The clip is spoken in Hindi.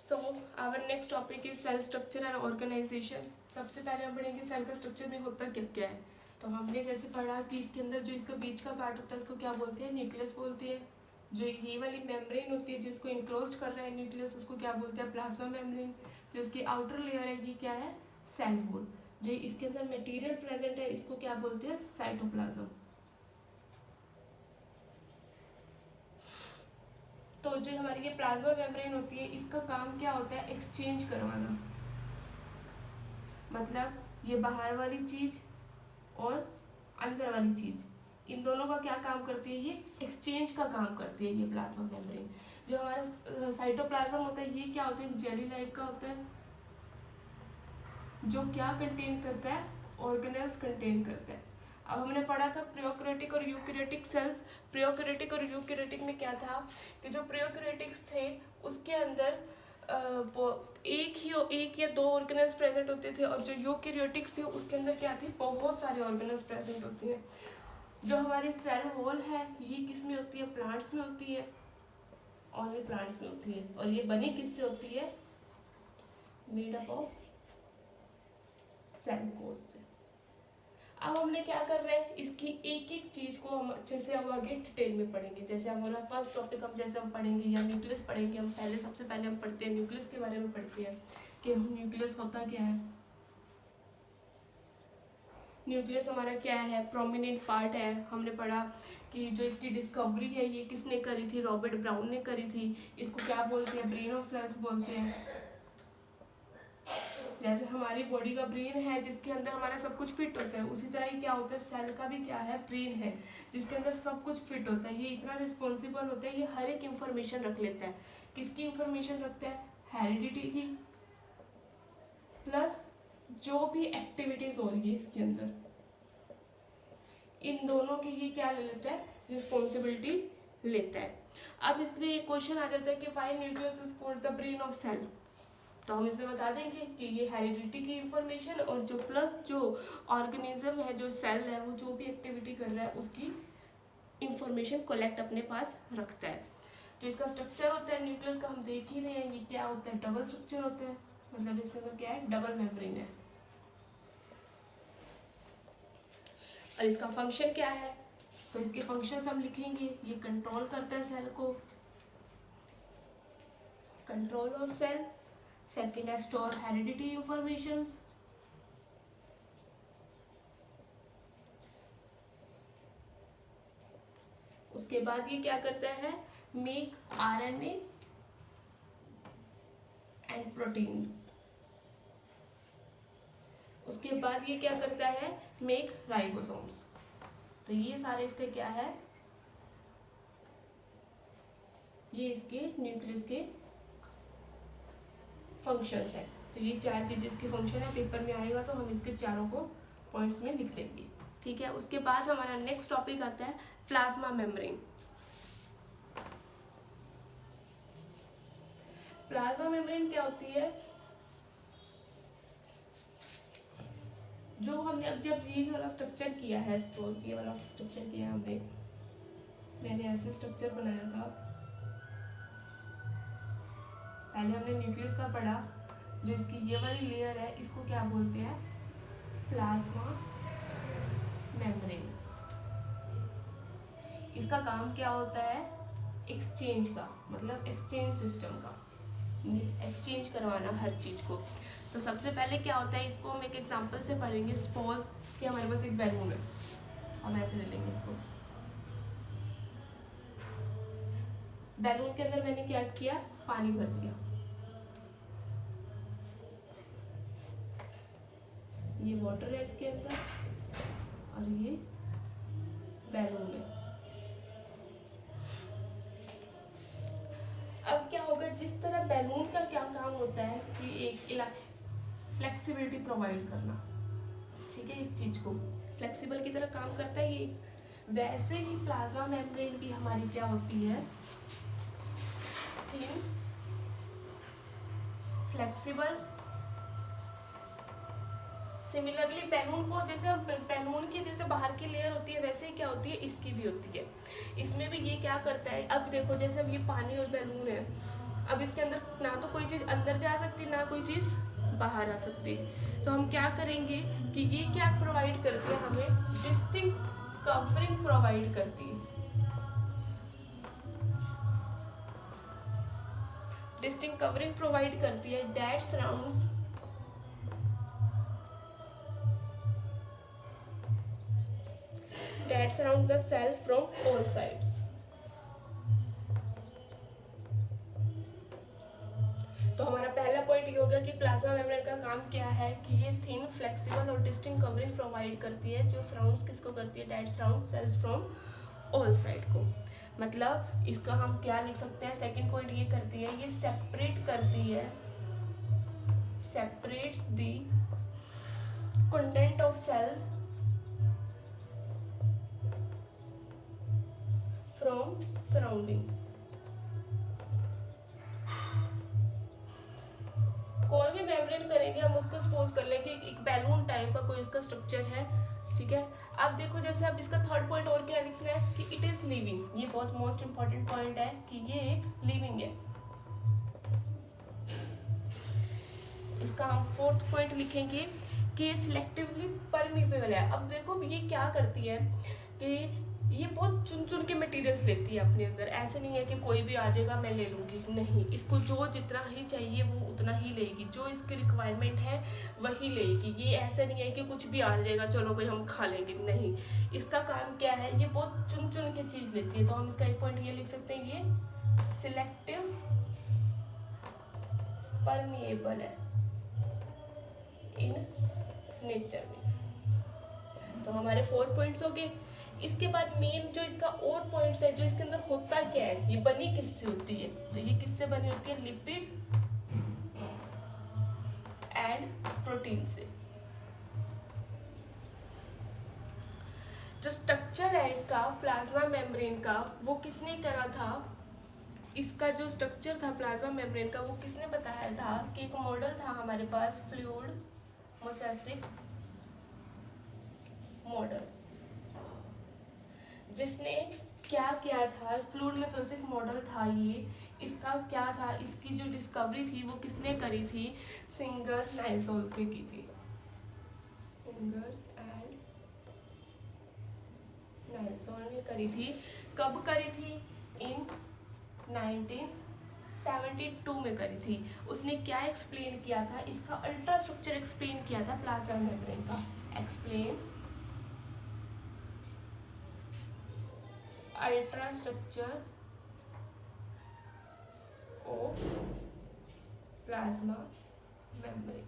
So our next topic is cell structure and organisation. सबसे पहले हम पढ़ेंगे सेल का स्ट्रक्चर में होता क्या क्या है। तो हमने जैसे पढ़ा कि इसके अंदर जो इसका बीच का पार्ट होता है उसको क्या बोलते हैं, न्यूक्लियस बोलते हैं। जो ये वाली मेम्ब्रेन होती है जिसको इनक्लोज कर रहा है न्यूक्लियस, उसको क्या बोलते हैं, प्लाज्मा मेम्ब्रेन। जो इसकी आउटर लेयर है ये क्या है, सेल वॉल। जो इसके अंदर मटेरियल प्रेजेंट है इसको क्या बोलते हैं, साइटोप्लाज्म। तो जो हमारी ये प्लाज्मा मेम्ब्रेन होती है इसका काम क्या होता है, एक्सचेंज करवाना। मतलब ये बाहर वाली चीज और अंदर वाली चीज, इन दोनों का क्या काम करती है, ये एक्सचेंज का काम करती है ये प्लाज्मा मेम्ब्रेन। जो हमारा साइटोप्लाज्म होता है ये क्या होता है, जेली लाइक का होता है, जो क्या कंटेन करता है, ऑर्गेनेल्स कंटेन करता है। अब हमने पढ़ा था प्रोकैरियोटिक और यूकैरियोटिक सेल्स। प्रोकैरियोटिक और यूकैरियोटिक में क्या था कि जो प्रोकैरियोटिक्स थे उसके अंदर एक या दो ऑर्गेनेल्स प्रेजेंट होते थे, और जो यूकैरियोटिक्स थे उसके अंदर क्या थी, बहुत सारे ऑर्गेनेल्स प्रेजेंट होते हैं। जो हमारी सेल वॉल है ये किस में होती है, प्लांट्स में होती है, ओनली प्लांट्स में होती है। और ये बनी किससे होती है, मेड अप ऑफ सेल कोश से। अब हमने क्या कर रहे हैं, इसकी एक एक चीज को हम अच्छे से हम आगे डिटेल में पढ़ेंगे। जैसे हमारा फर्स्ट टॉपिक हम पढ़ेंगे या न्यूक्लियस पढ़ेंगे। हम सबसे पहले हम पढ़ते हैं न्यूक्लियस के बारे में, पढ़ते हैं कि न्यूक्लियस होता क्या है। न्यूक्लियस हमारा क्या है, प्रोमिनेंट पार्ट है। हमने पढ़ा कि जो इसकी डिस्कवरी है ये किसने करी थी, रॉबर्ट ब्राउन ने करी थी। इसको क्या बोलते हैं, ब्रेन ऑफ सेल्स बोलते हैं। जैसे हमारी बॉडी का ब्रेन है जिसके अंदर हमारा सब कुछ फिट होता है, उसी तरह ही क्या होता है, सेल का भी क्या है, ब्रेन है जिसके अंदर सब कुछ फिट होता है। ये इतना रिस्पॉन्सिबल होता है, ये हर एक इंफॉर्मेशन रख लेता है। किसकी इंफॉर्मेशन रखता है, हेरिडिटी की, प्लस जो भी एक्टिविटीज हो रही है इसके अंदर, इन दोनों की ये क्या ले लेता है, रिस्पॉन्सिबिलिटी लेता है। अब इसमें एक क्वेश्चन आ जाता है कि why nucleus is called the brain of cell. तो हम इसमें बता देंगे कि ये हेरिडिटी की इंफॉर्मेशन और जो प्लस जो ऑर्गेनिज्म है, जो सेल है, वो जो भी एक्टिविटी कर रहा है उसकी इंफॉर्मेशन कलेक्ट अपने पास रखता है। जो इसका स्ट्रक्चर होता है न्यूक्लियस का हम देख ही रहे हैं, ये क्या होता है, डबल स्ट्रक्चर होता है। मतलब इसके अंदर क्या है, डबल मेम्ब्रेन है। और इसका फंक्शन क्या है, तो इसके फंक्शंस हम लिखेंगे। ये कंट्रोल करता है सेल को, कंट्रोल ऑफ सेल। सेकेंड है स्टोर हेरिडिटी इंफॉर्मेशंस। उसके बाद ये क्या करता है, मेक आरएनए एंड प्रोटीन। उसके बाद ये क्या करता है, मेक राइबोसोम्स। तो ये सारे इसके क्या है, ये इसके न्यूक्लियस के फंक्शंस है। तो ये चार चीजें इसके फंक्शन है, पेपर में आएगा तो हम इसके चारों को पॉइंट्स में लिख देंगे, ठीक है। उसके बाद हमारा नेक्स्ट टॉपिक आता है प्लाज्मा मेम्ब्रेन। प्लाज्मा मेम्ब्रेन क्या होती है, जो हमने अब जब ये वाला स्ट्रक्चर किया है, सपोज ये वाला स्ट्रक्चर किया हमने, मैंने ऐसे स्ट्रक्चर बनाया था। पहले हमने न्यूक्लियस का पढ़ा, जो इसकी ये वाली लेयर है इसको क्या बोलते हैं, प्लाज्मा मेम्ब्रेन। इसका काम क्या होता है, एक्सचेंज का, मतलब एक्सचेंज सिस्टम का, एक्सचेंज करवाना हर चीज को। तो सबसे पहले क्या होता है, इसको हम एक एग्जांपल से पढ़ेंगे। सपोज कि हमारे पास एक बैलून है, हम ऐसे ले लेंगे इसको। बैलून के अंदर मैंने क्या किया, पानी भर दिया। ये वाटर है इसके अंदर और ये बैलून है। अब क्या होगा, जिस तरह बैलून का क्या काम होता है कि एक फ्लेक्सिबिलिटी प्रोवाइड करना, ठीक है, इस चीज को फ्लेक्सिबल की तरह काम करता है ये, वैसे ही प्लाज्मा मेम्ब्रेन भी हमारी क्या होती है, थिन, फ्लेक्सिबल। सिमिलरली बैलून को जैसे बैलून की जैसे बाहर की लेयर होती है वैसे ही क्या होती है, इसकी भी होती है। इसमें भी ये क्या करता है, अब देखो जैसे अब ये पानी और बैलून है, अब इसके अंदर ना तो कोई चीज़ अंदर जा सकती, ना कोई चीज़ बाहर आ सकती। तो हम क्या करेंगे कि ये क्या प्रोवाइड करती है, हमें डिस्टिंक्ट कवरिंग प्रोवाइड करती है। डिस्टिंक्ट कवरिंग प्रोवाइड करती है that surrounds the cell from all sides। तो हमारा पहला पॉइंट ये हो गया कि प्लाज्मा मेम्ब्रेन का काम क्या है कि ये थिन, फ्लेक्सिबल और डिस्टिंक्ट कवरिंग प्रोवाइड करती है, जो सराउंड्स किसको करती है, that surrounds cells from all side को। मतलब इसका हम क्या लिख सकते हैं, सेकंड पॉइंट ये करती है, ये सेपरेट करती है, separates the content of cell from surrounding। कोई भी मेम्ब्रेन करेंगे हम उसको सपोज कर लें कि एक बैलून टाइप का कोई इसका स्ट्रक्चर है, ठीक है। अब देखो जैसे अब इसका थर्ड पॉइंट और क्या लिखना है कि इट इज लिविंग। ये बहुत मोस्ट इंपॉर्टेंट पॉइंट है कि ये एक लिविंग है। इसका हम फोर्थ पॉइंट लिखेंगे कि सिलेक्टिवली परमीएबल है। अब देखो ये क्या करती है कि ये बहुत चुन चुन के मटेरियल्स लेती है अपने अंदर। ऐसे नहीं है कि कोई भी आ जाएगा मैं ले लूँगी, नहीं, इसको जो जितना ही चाहिए वो उतना ही लेगी, जो इसकी रिक्वायरमेंट है वही लेगी। ये ऐसा नहीं है कि कुछ भी आ जाएगा चलो भाई हम खा लेंगे, नहीं, इसका काम क्या है, ये बहुत चुन चुन के चीज़ लेती है। तो हम इसका एक पॉइंट ये लिख सकते हैं, ये सिलेक्टिव परमीएबल है इन नेचर में। तो हमारे 4 पॉइंट्स हो गए। इसके बाद मेन जो इसका और पॉइंट्स है, जो इसके अंदर होता क्या है, ये बनी किससे होती है, तो ये किससे बनी होती है, लिपिड एंड प्रोटीन से। जो स्ट्रक्चर है इसका प्लाज्मा मेम्ब्रेन का, वो किसने करा था, इसका जो स्ट्रक्चर था प्लाज्मा मेम्ब्रेन का वो किसने बताया था कि एक मॉडल था हमारे पास, फ्लूइड मोसेसिक मॉडल, जिसने क्या किया था, फ्लूइड मोसेसिक मॉडल था ये। इसका क्या था, इसकी जो डिस्कवरी थी वो किसने करी थी, सिंगर्स नाइल्सन ने की थी। सिंगर्स एंड नाइल्सन ने करी थी। कब करी थी, इन 1972 में करी थी। उसने क्या एक्सप्लेन किया था, इसका अल्ट्रा स्ट्रक्चर एक्सप्लेन किया था प्लाज्मा मेम्ब्रेन का। Explain ultra structure of plasma membrane.